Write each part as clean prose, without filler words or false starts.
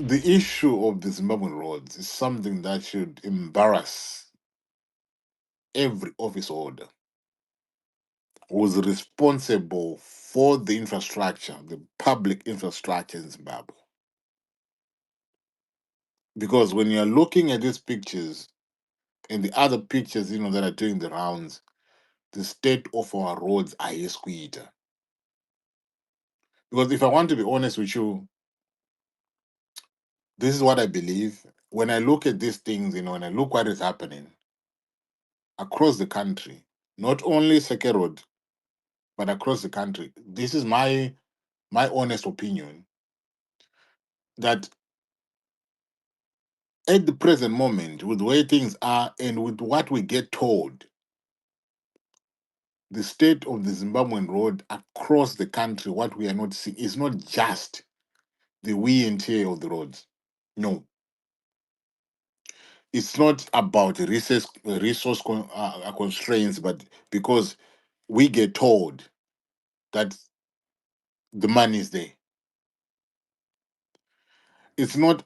the issue of the Zimbabwean roads is something that should embarrass every office holder who's responsible for the infrastructure, the public infrastructure in Zimbabwe. Because when you're looking at these pictures and the other pictures, that are doing the rounds, the state of our roads are esquita. Because if I want to be honest with you, this is what I believe. When I look at these things, when I look what is happening across the country, not only Seke Road, but across the country, this is my honest opinion that at the present moment, with the way things are and with what we get told, the state of the Zimbabwean road across the country, what we are not seeing is not just the wear and tear of the roads. No, it's not about resource constraints, but because we get told that the money is there. It's not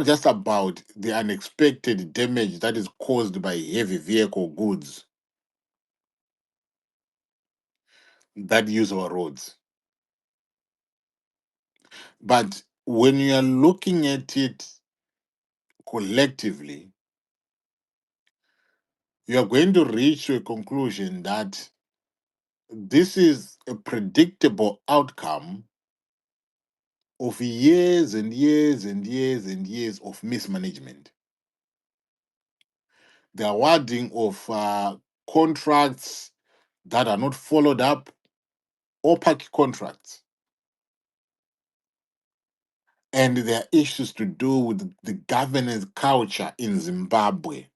just about the unexpected damage that is caused by heavy vehicle goods that use our roads. But when you are looking at it collectively, you are going to reach to a conclusion that this is a predictable outcome of years and years and years and years of mismanagement. The awarding of contracts that are not followed up, opaque contracts. And there are issues to do with the governance culture in Zimbabwe,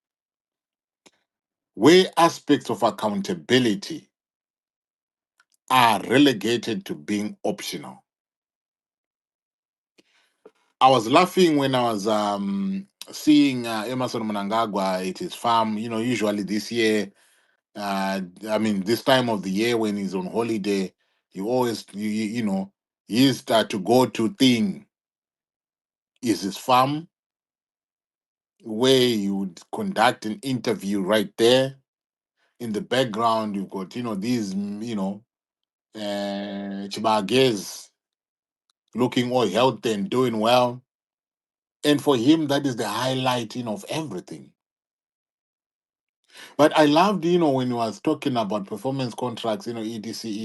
where aspects of accountability are relegated to being optional. I was laughing when I was seeing Emerson Mnangagwa at his farm. Usually this year, this time of the year when he's on holiday, he always, he used to go to thing is his farm where he would conduct an interview right there. In the background, you've got, these, Chibages looking all healthy and doing well. And for him, that is the highlight, of everything. But I loved, when he was talking about performance contracts, etc,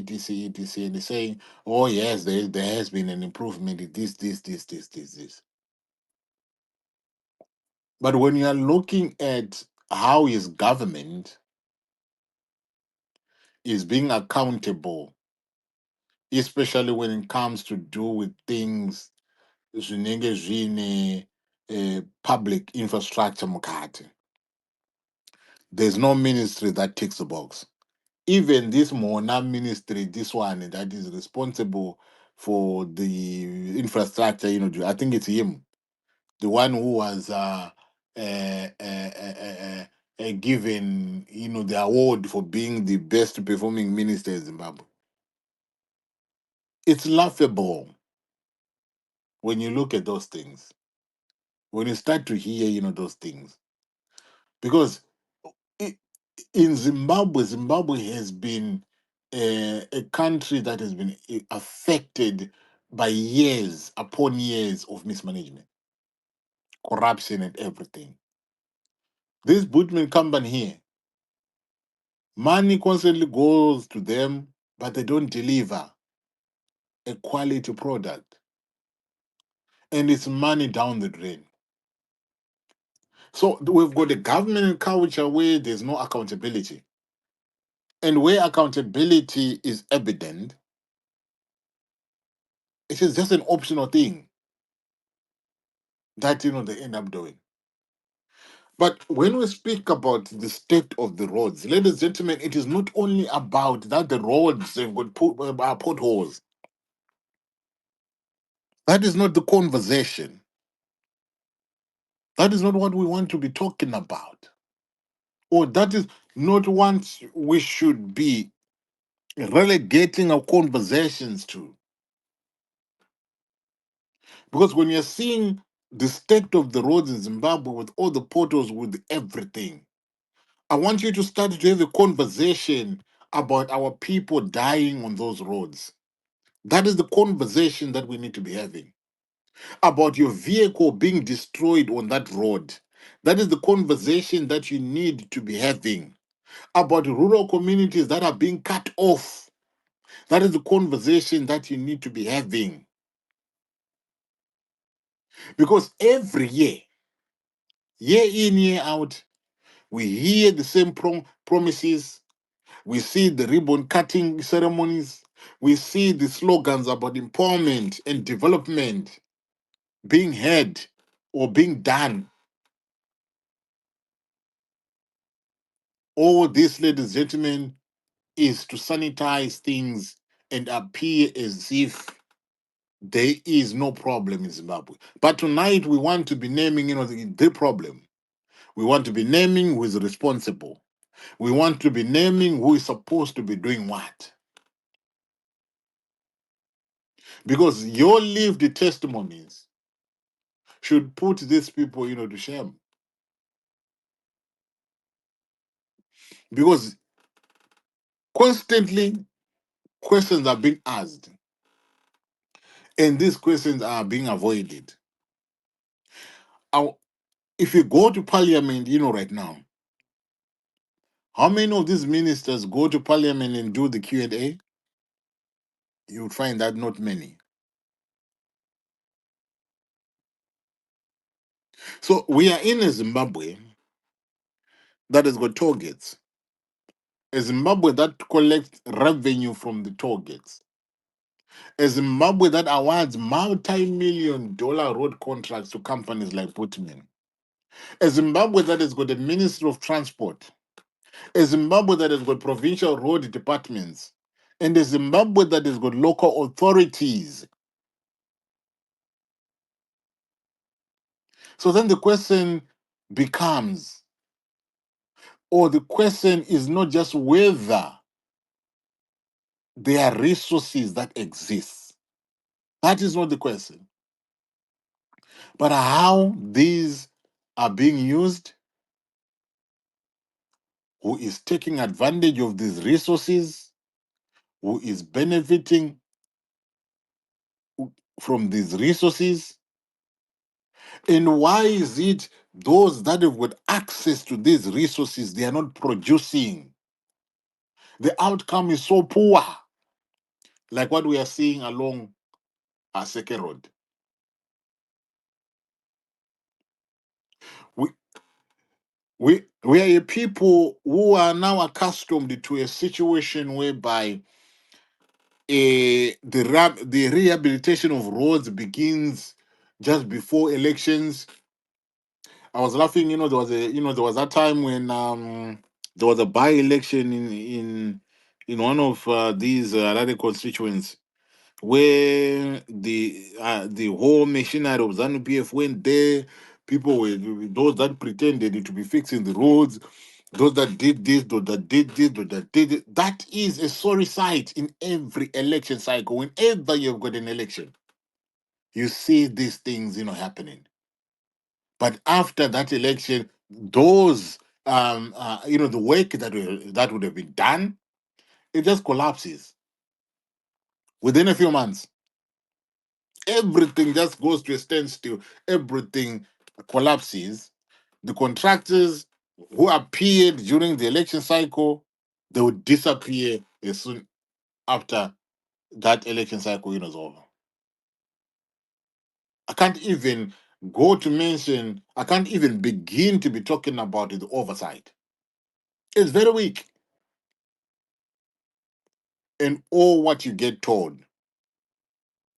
etc, etc, and he's saying, oh, yes, there has been an improvement in this. But when you are looking at how his government is being accountable, especially when it comes to do with things, zvinenge zvine public infrastructure mukati, there's no ministry that ticks the box. Even this Mona ministry, this one that is responsible for the infrastructure, I think it's him, the one who was given, the award for being the best performing minister in Zimbabwe. It's laughable when you look at those things, when you start to hear, those things, because i- in Zimbabwe has been a country that has been affected by years upon years of mismanagement, corruption, and everything. This Bootman company here, money constantly goes to them, but they don't deliver a quality product, and it's money down the drain. So we've got a government culture where there's no accountability, and where accountability is evident, it is just an optional thing that they end up doing. But when we speak about the state of the roads, ladies and gentlemen, it is not only about that the roads have got potholes. That is not the conversation. That is not what we want to be talking about. Or that is not what we should be relegating our conversations to. Because when you're seeing the state of the roads in Zimbabwe with all the potholes, with everything. I want you to start to have a conversation about our people dying on those roads. That is the conversation that we need to be having. About your vehicle being destroyed on that road. That is the conversation that you need to be having. About rural communities that are being cut off. That is the conversation that you need to be having. Because every year in, year out, we hear the same promises. We see the ribbon cutting ceremonies. We see the slogans about empowerment and development being heard or being done. All this, ladies and gentlemen, is to sanitize things and appear as if there is no problem in Zimbabwe. But tonight we want to be naming, the problem. We want to be naming who is responsible. We want to be naming who is supposed to be doing what. Because your lived testimonies should put these people, to shame. Because constantly questions are being asked, and these questions are being avoided. Now, if you go to parliament, right now, how many of these ministers go to parliament and do the Q&A? You would find that not many. So we are in a Zimbabwe that has got toll gates. A Zimbabwe that collects revenue from the toll gates. A Zimbabwe that awards multi-million dollar road contracts to companies like Putman. A Zimbabwe that has got a Ministry of Transport. A Zimbabwe that has got provincial road departments. And a Zimbabwe that has got local authorities. So then the question becomes, or the question is not just whether there are resources that exist. That is not the question. But how these are being used, who is taking advantage of these resources, who is benefiting from these resources, and why is it those that have got access to these resources, they are not producing? The outcome is so poor, like what we are seeing along Aseke Road. We, we are a people who are now accustomed to a situation whereby the rehabilitation of roads begins just before elections. I was laughing, there was that time when there was a by-election in one of these other constituents where the whole machinery of ZANU PF went there. People were those that pretended to be fixing the roads, those that did this, those that did this, those that did it. That is a sorry sight in every election cycle. Whenever you've got an election, you see these things, happening. But after that election, those the work that would have been done, it just collapses within a few months. Everything just goes to a standstill. Everything collapses. The contractors who appeared during the election cycle, they would disappear as soon after that election cycle is over. I can't even I can't even begin to be talking about the oversight. It's very weak. And all what you get told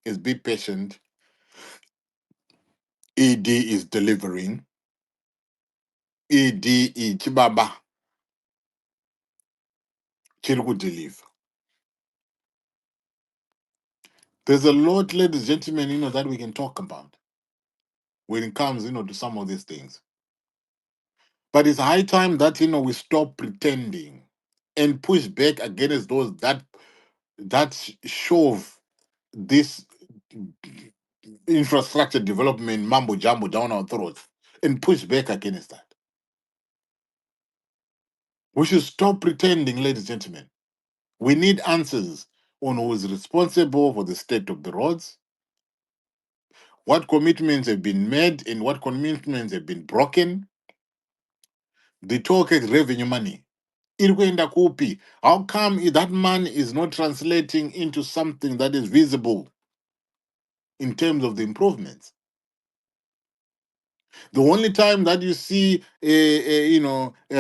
is be patient. ED is delivering. ED Chibaba Chirgu deliver. There's a lot, ladies and gentlemen, that we can talk about when it comes, to some of these things. But it's high time that, we stop pretending and push back against those that shove this infrastructure development mambo jumbo down our throats and push back against that. We should stop pretending, ladies and gentlemen. We need answers on who is responsible for the state of the roads, what commitments have been made, and what commitments have been broken. The talk is revenue money. Irikwenda kupi? How come that money is not translating into something that is visible in terms of the improvements? The only time that you see a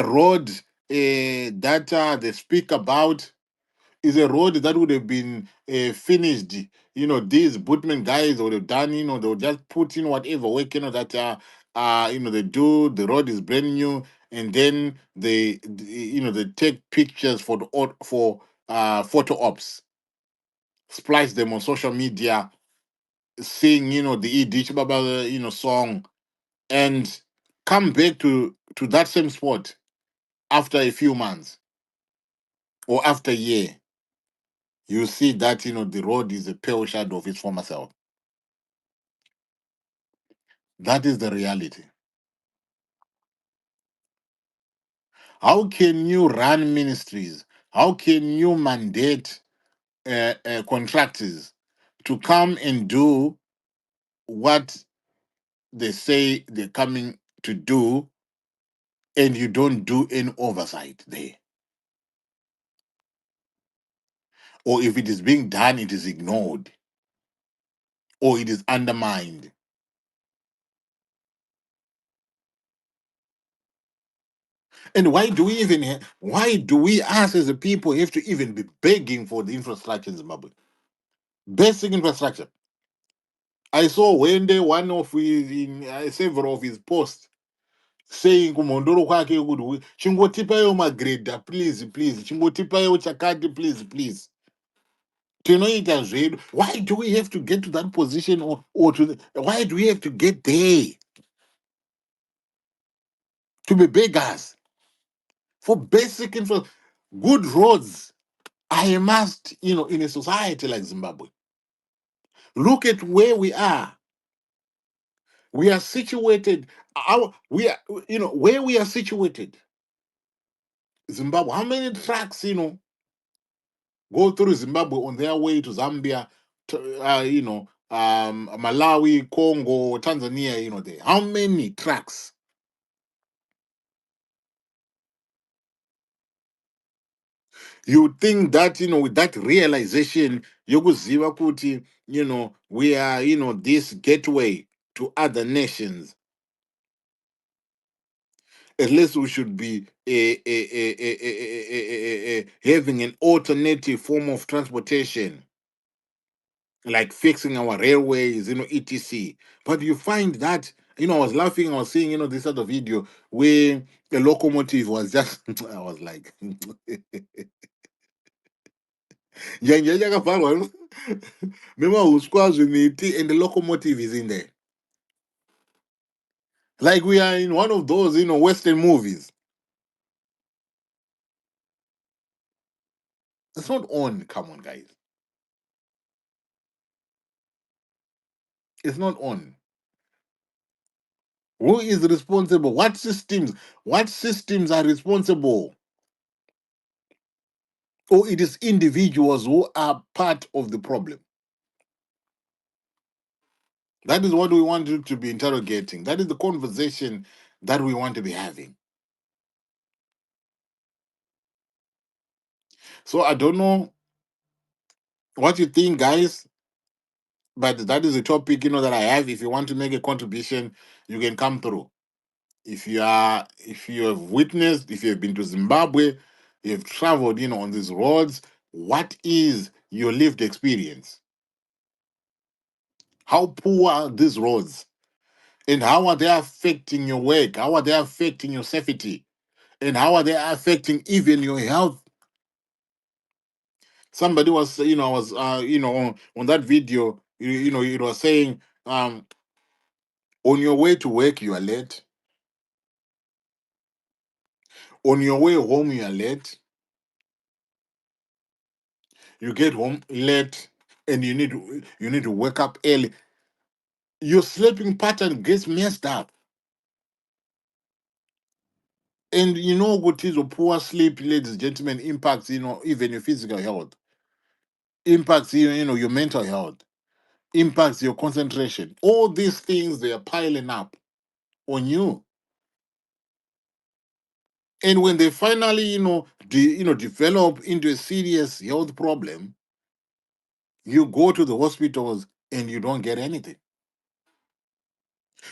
road that they speak about is a road that would have been finished. These bootman guys would have done. They would just put in whatever work that they do. The road is brand new, and then they take pictures for photo ops, splice them on social media, sing the Idich Baba song, and come back to that same spot after a few months or after a year. You see that the road is a pale shadow of its former self. That is the reality. How can you run ministries? How can you mandate contractors to come and do what they say they're coming to do, and you don't do any oversight there? Or if it is being done, it is ignored or it is undermined. And why do we us as a people have to even be begging for the infrastructure in Zimbabwe? Basic infrastructure. I saw one day one of his in several of his posts saying kumhondoro kwake kuti chingotipaiwo magredha please please, chingotipaiwo chakati please please. Tinoita zvedu. Why do we have to get to that position, why do we have to get there to be beggars for basic info? Good roads are a must, in a society like Zimbabwe. Look at where we are. We are situated. Where we are situated. Zimbabwe. How many trucks, go through Zimbabwe on their way to Zambia, Malawi, Congo, Tanzania, there. How many trucks? You think that, with that realization, yokuziva kuti, we are, this gateway to other nations. At least we should be having an alternative form of transportation, like fixing our railways, etc. But you find that, I was laughing, I was seeing, this other video where a locomotive was just, I was like, Njanje yakavharwa, memahuswa zvimiti, and the locomotive is in there. Like we are in one of those, Western movies. It's not on. Come on, guys. It's not on. Who is responsible? What systems? What systems are responsible? Or it is individuals who are part of the problem? That is what we want you to be interrogating. That is the conversation that we want to be having. So I don't know what you think, guys, but that is a topic, that I have. If you want to make a contribution, you can come through. If you have witnessed, if you have been to Zimbabwe, you have traveled, on these roads, what is your lived experience? How poor are these roads? And how are they affecting your work? How are they affecting your safety? And how are they affecting even your health? Somebody was, was, on that video, it was saying, on your way to work, you are late. On your way home, you are late. You get home late, and you need to wake up early. your sleeping pattern gets messed up. And you know what is a poor sleep, ladies and gentlemen, impacts, even your physical health, impacts, your mental health, impacts your concentration. All these things, they are piling up on you. And when they finally, develop into a serious health problem, you go to the hospitals and you don't get anything.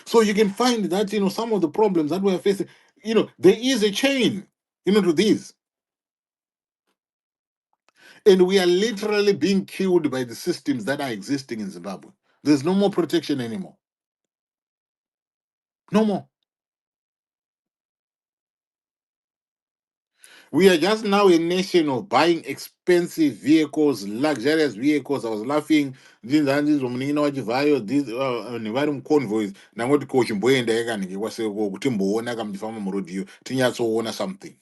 So you can find that, some of the problems that we're facing, there is a chain, to these. And we are literally being killed by the systems that are existing in Zimbabwe. There's no more protection anymore. No more. We are just now a nation of buying expensive vehicles, luxurious vehicles. I was laughing. These convoys. Now what coach and boy and the was a timbo come to farm road you. Tinya something.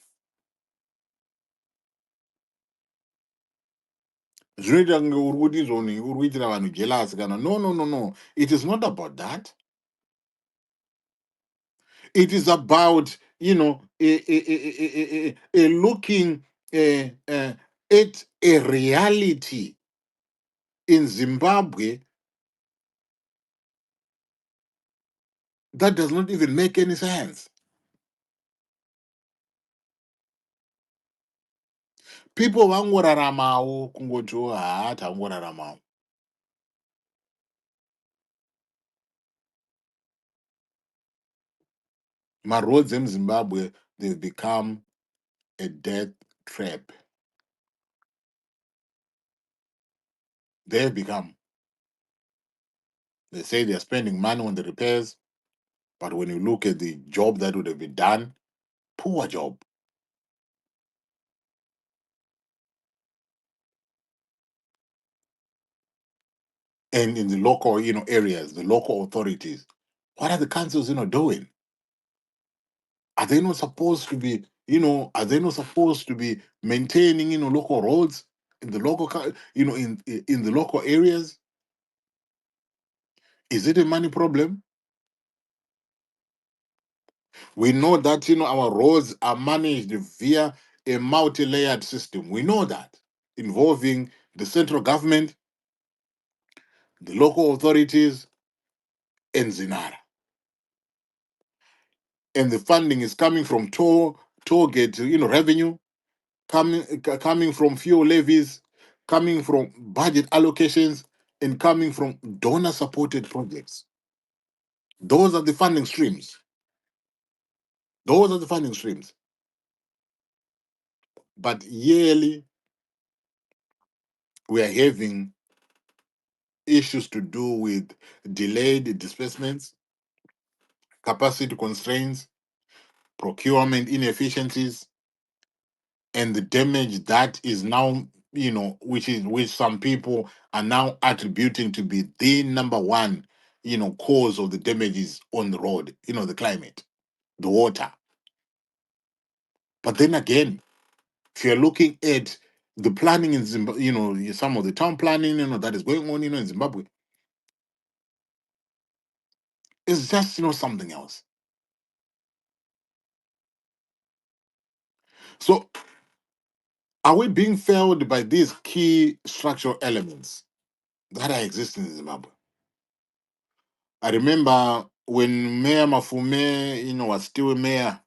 No, no, no, no. It is not about that. It is about, a looking at a reality in Zimbabwe that does not even make any sense. People vangoraramawo kungoti tangoraramawo. Roads in Zimbabwe, they've become a death trap. They've become. They say they're spending money on the repairs, but when you look at the job that would have been done, poor job. And in the local, areas, the local authorities, what are the councils, doing? Are they not supposed to be, are they not supposed to be maintaining, local roads in the local, in the local areas? Is it a money problem? We know that, our roads are managed via a multi-layered system. We know that, involving the central government, the local authorities, and Zinara. And the funding is coming from toll gate, revenue, coming from fuel levies, coming from budget allocations, and coming from donor supported projects. Those are the funding streams. Those are the funding streams. But yearly, we are having issues to do with delayed disbursements, capacity constraints, procurement inefficiencies, and the damage that is now, which some people are now attributing to be the number one, cause of the damages on the road, the climate, the water. But then again, if you're looking at the planning in Zimbabwe, some of the town planning, that is going on, in Zimbabwe, it's just, something else. So are we being failed by these key structural elements that are existing in Zimbabwe? I remember when Mayor Mafume, was still a mayor,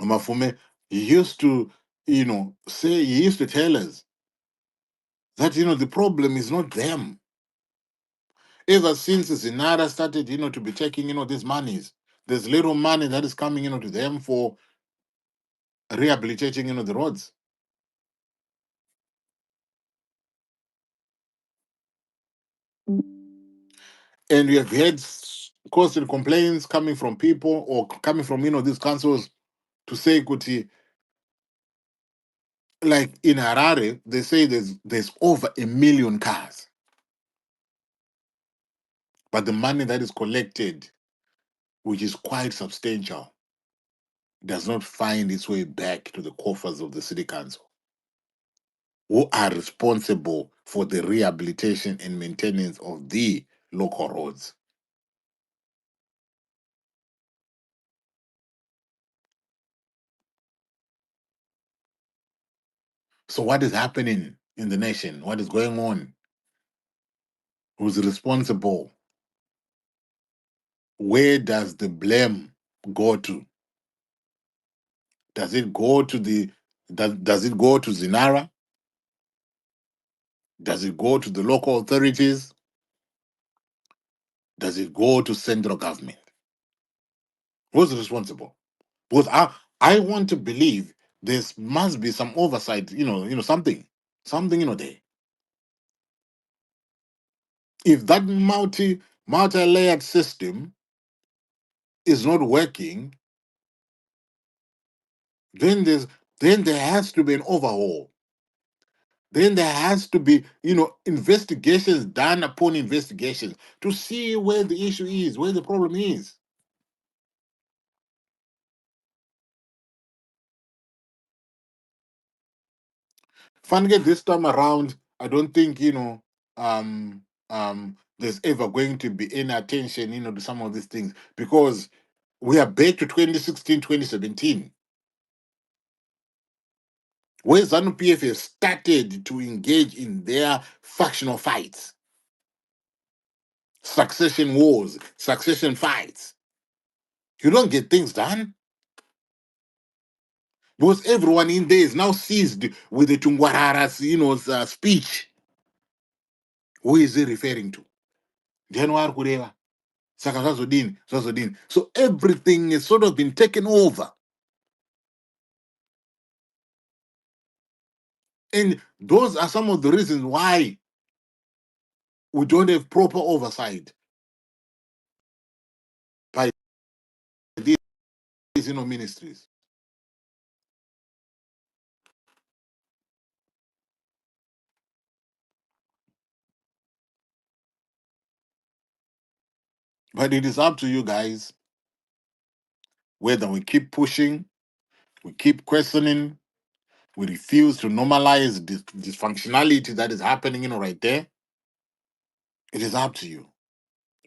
Mafume, he used to, he used to tell us that, the problem is not them. Ever since Zinara started, to be taking, these monies, there's little money that is coming, to them for rehabilitating, the roads. And we have had constant complaints coming from people or coming from, these councils to say, Kuti, like in Harare, they say there's over 1 million cars. But the money that is collected, which is quite substantial, does not find its way back to the coffers of the city council, who are responsible for the rehabilitation and maintenance of the local roads. So what is happening in the nation? What is going on? Who's responsible? Where does the blame go to? Does it go to does it go to Zinara? Does it go to the local authorities? Does it go to central government? Who's responsible? Because I want to believe there must be some oversight, something, there. If that multi-layered system is not working, then there has to be an overhaul. Then there has to be, investigations done upon investigations to see where the issue is, where the problem is. Finally, this time around, I don't think, there's ever going to be any attention, to some of these things because we are back to 2016, 2017, where ZANU PF has started to engage in their factional fights, succession wars, succession fights. You don't get things done because everyone in there is now seized with the Tungwararas, speech. Who is he referring to? January Kureva. Saka zvazodini. So everything has sort of been taken over. And those are some of the reasons why we don't have proper oversight by these, ministries. But it is up to you guys whether we keep pushing, we keep questioning, we refuse to normalize this dysfunctionality that is happening, right there. It is up to you.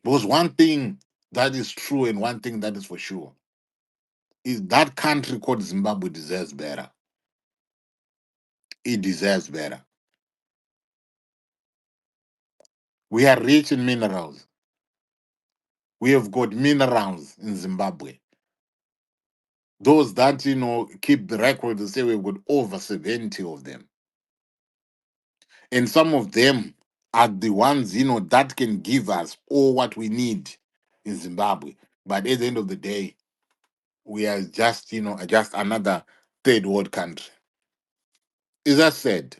Because one thing that is true and one thing that is for sure is that country called Zimbabwe deserves better. It deserves better. We are rich in minerals. We have got minerals in Zimbabwe. Those that, keep the record, they say we've got over 70 of them. And some of them are the ones, that can give us all what we need in Zimbabwe. But at the end of the day, we are just, just another third world country. Is that said?